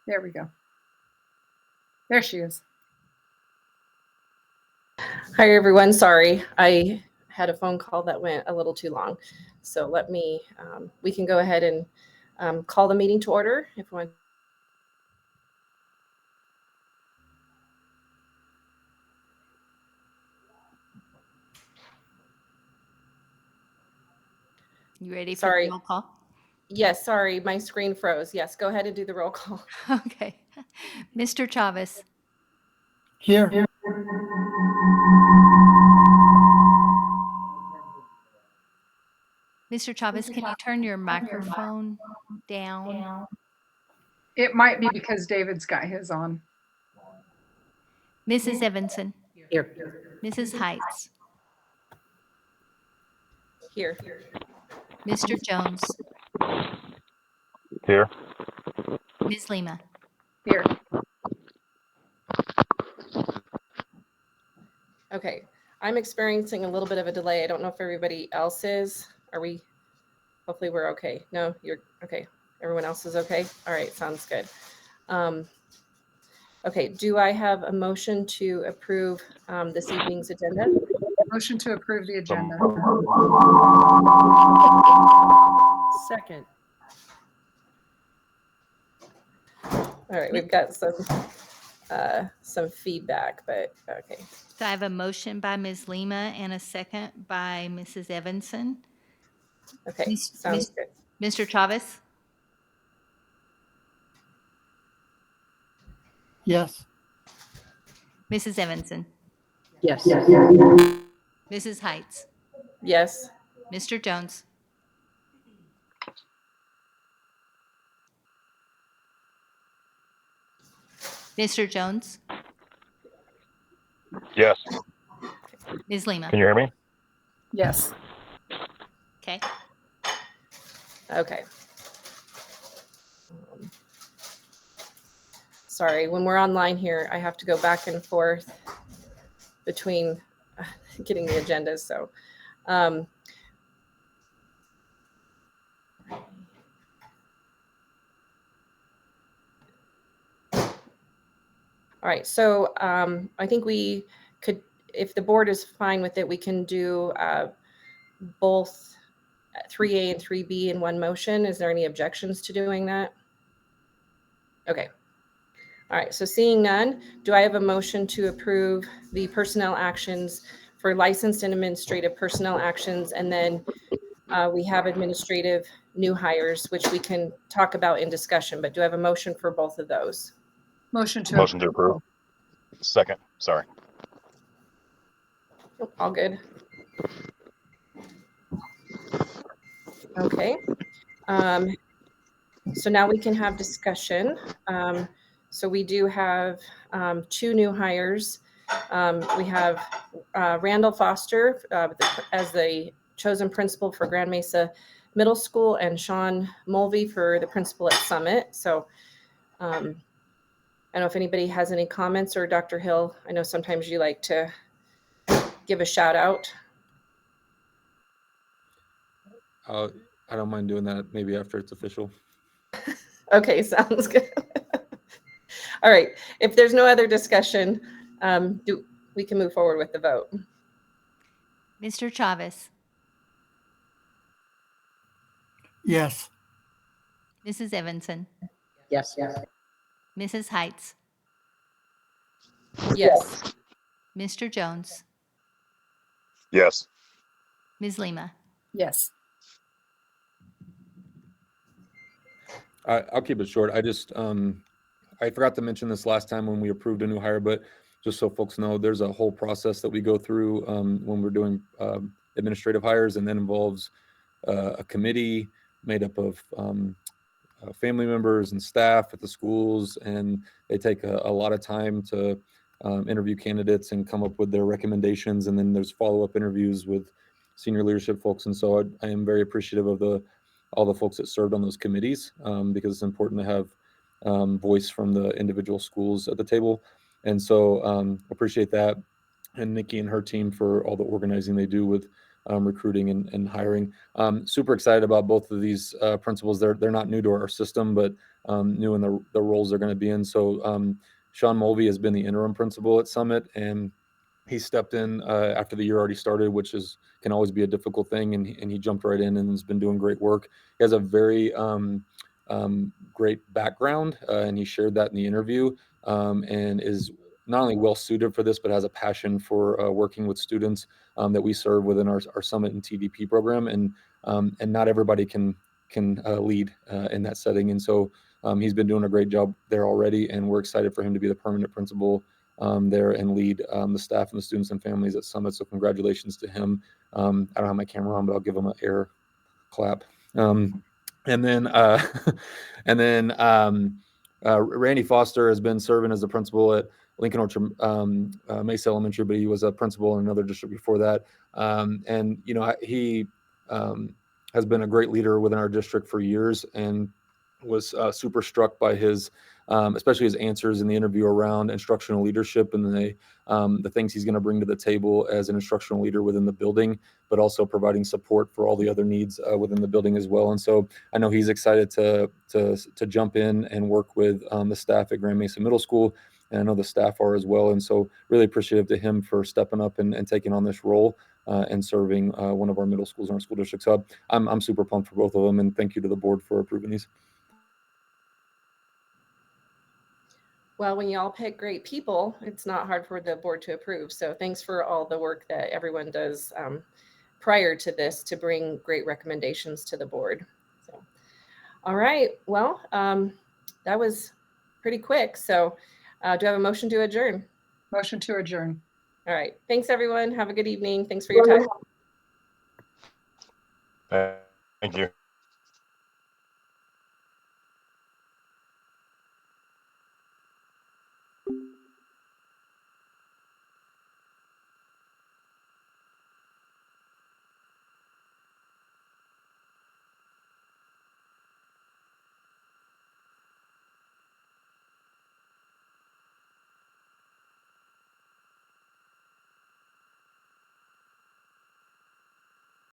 There we go. There she is. Hi, everyone. Sorry, I had a phone call that went a little too long. So let me, we can go ahead and call the meeting to order if one. You ready for the roll call? Yes, sorry, my screen froze. Yes, go ahead and do the roll call. Okay. Mr. Chavez. Here. Mr. Chavez, can you turn your microphone down? It might be because David's got his on. Mrs. Evanson. Here. Mrs. Heights. Here. Mr. Jones. Here. Ms. Lima. Here. Okay, I'm experiencing a little bit of a delay. I don't know if everybody else is. Are we? Hopefully we're okay. No, you're okay. Everyone else is okay? All right, sounds good. Okay, do I have a motion to approve this evening's agenda? Motion to approve the agenda. Second. All right, we've got some feedback, but okay. So I have a motion by Ms. Lima and a second by Mrs. Evanson. Okay, sounds good. Mr. Chavez? Yes. Mrs. Evanson? Yes. Mrs. Heights? Yes. Mr. Jones? Mr. Jones? Yes. Ms. Lima? Can you hear me? Yes. Okay. Okay. Sorry, when we're online here, I have to go back and forth between getting the agendas. So, all right. So I think we could, if the board is fine with it, we can do both 3A and 3B in one motion. Is there any objections to doing that? Okay. All right, so seeing none, do I have a motion to approve the personnel actions for licensed and administrative personnel actions? And then we have administrative new hires, which we can talk about in discussion, but do I have a motion for both of those? Motion to approve. Second, sorry. All good. Okay. So now we can have discussion. So we do have two new hires. We have Randall Foster as the chosen principal for Grand Mesa Middle School and Sean Mulvey for the principal at Summit. So I don't know if anybody has any comments, or Dr. Hill, I know sometimes you like to give a shout out. I don't mind doing that maybe after it's official. Okay, sounds good. All right, if there's no other discussion, we can move forward with the vote. Mr. Chavez? Yes. Mrs. Evanson? Yes. Mrs. Heights? Yes. Mr. Jones? Yes. Ms. Lima? yes. I'll keep it short. I just I forgot to mention this last time when we approved a new hire, but just so folks know, there's a whole process that we go through when we're doing administrative hires, and that involves a committee made up of family members and staff at the schools, and they take a lot of time to interview candidates and come up with their recommendations, and then there's follow-up interviews with senior leadership folks. And so I am very appreciative of all the folks that served on those committees, because it's important to have voice from the individual schools at the table. And so appreciate that, and Nikki and her team for all the organizing they do with recruiting and hiring. Super excited about both of these principals. They're not new to our system, but new in the roles they're going to be in. So Sean Mulvey has been the interim principal at Summit, and he stepped in after the year already started, which can always be a difficult thing, and he jumped right in and has been doing great work. He has a very great background, and he shared that in the interview, and is not only well suited for this, but has a passion for working with students that we serve within our Summit and TDP program, and not everybody can lead in that setting, and so he's been doing a great job there already, and we're excited for him to be the permanent principal there and lead the staff and the students and families at Summit. So congratulations to him. I don't have my camera on, but I'll give him an air clap. And then Randy Foster has been serving as the principal at Lincoln Orchard Mesa Elementary, but he was a principal in another district before that. And he has been a great leader within our district for years, and was super struck by his especially his answers in the interview around instructional leadership and the things he's going to bring to the table as an instructional leader within the building, but also providing support for all the other needs within the building as well. And so I know he's excited to jump in and work with the staff at Grand Mesa Middle School, and I know the staff are as well. And so really appreciative to him for stepping up and taking on this role and serving one of our middle schools in our school district. So I'm super pumped for both of them, and thank you to the board for approving these. Well, when you all pick great people, it's not hard for the board to approve. So thanks for all the work that everyone does prior to this to bring great recommendations to the board. So, all right. Well, that was pretty quick. So do I have a motion to adjourn? Motion to adjourn. All right. Thanks, everyone. Have a good evening. Thanks for your time. Thank you.